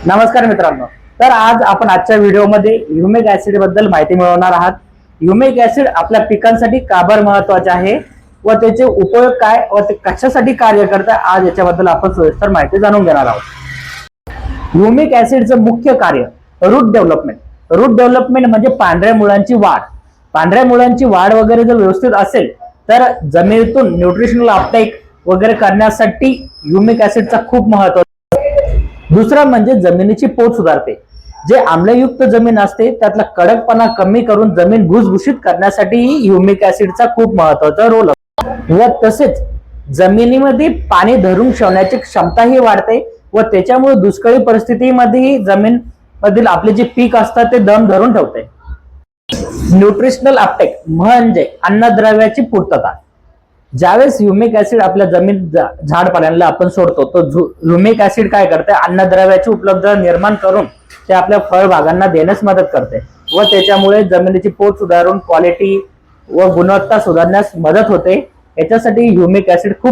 नमस्कार मित्रांनो. तर आज आपण आजच्या व्हिडिओमध्ये ह्युमिक ऍसिड बद्दल माहिती मिळवणार आहात. ह्युमिक ऍसिड आपल्या पिकांसाठी का बरं महत्त्वाचे आहे व त्याचे उपयोग काय व ते कशासाठी कार्य करते, आज याच्याबद्दल आपण सविस्तर माहिती जाणून घेणार आहोत. ह्युमिक ऍसिडचं मुख्य कार्य रूट डेव्हलपमेंट. रूट डेव्हलपमेंट म्हणजे पांढऱ्या मुळांची वाढ. पांढऱ्या मुळांची वाढ वगैरे जर व्यवस्थित असेल तर जमिनीतून न्यूट्रिशनल अपटेक वगैरे करण्यासाठी ह्युमिक ऍसिडचा खूप महत्त्व. दुसरं म्हणजे जमिनीची पोत सुधारते. जे आम्लयुक्त जमीन असते त्यातला कडकपणा कमी करून जमीन भुसभुशीत करण्यासाठी ह्युमिक ऍसिडचा खूप महत्त्वाचा रोल असतो. व तसेच जमिनीमध्ये पाणी धरून ठेवण्याची क्षमताही वाढते व त्याच्यामुळे दुष्काळी परिस्थितीमध्ये जमीन मधील आपले जे पीक असतात ते दम धरून ठेवते. न्यूट्रिशनल अपटेक म्हणजे अन्नद्रव्याची पूर्तता. ज्यावेळेस ह्युमिक ऍसिड आपल्या जमीन झाड पाल्यांना आपण सोडतो तो ह्युमिक ऍसिड काय करते, अन्नद्रव्याची उपलब्धता निर्माण करून ते आपल्या फळबागांना देण्यास मदत करते व त्याच्यामुळे जमिनीची पोत सुधारून क्वालिटी व गुणवत्ता सुधारण्यास मदत होते. याच्यासाठी ह्युमिक ऍसिड खूप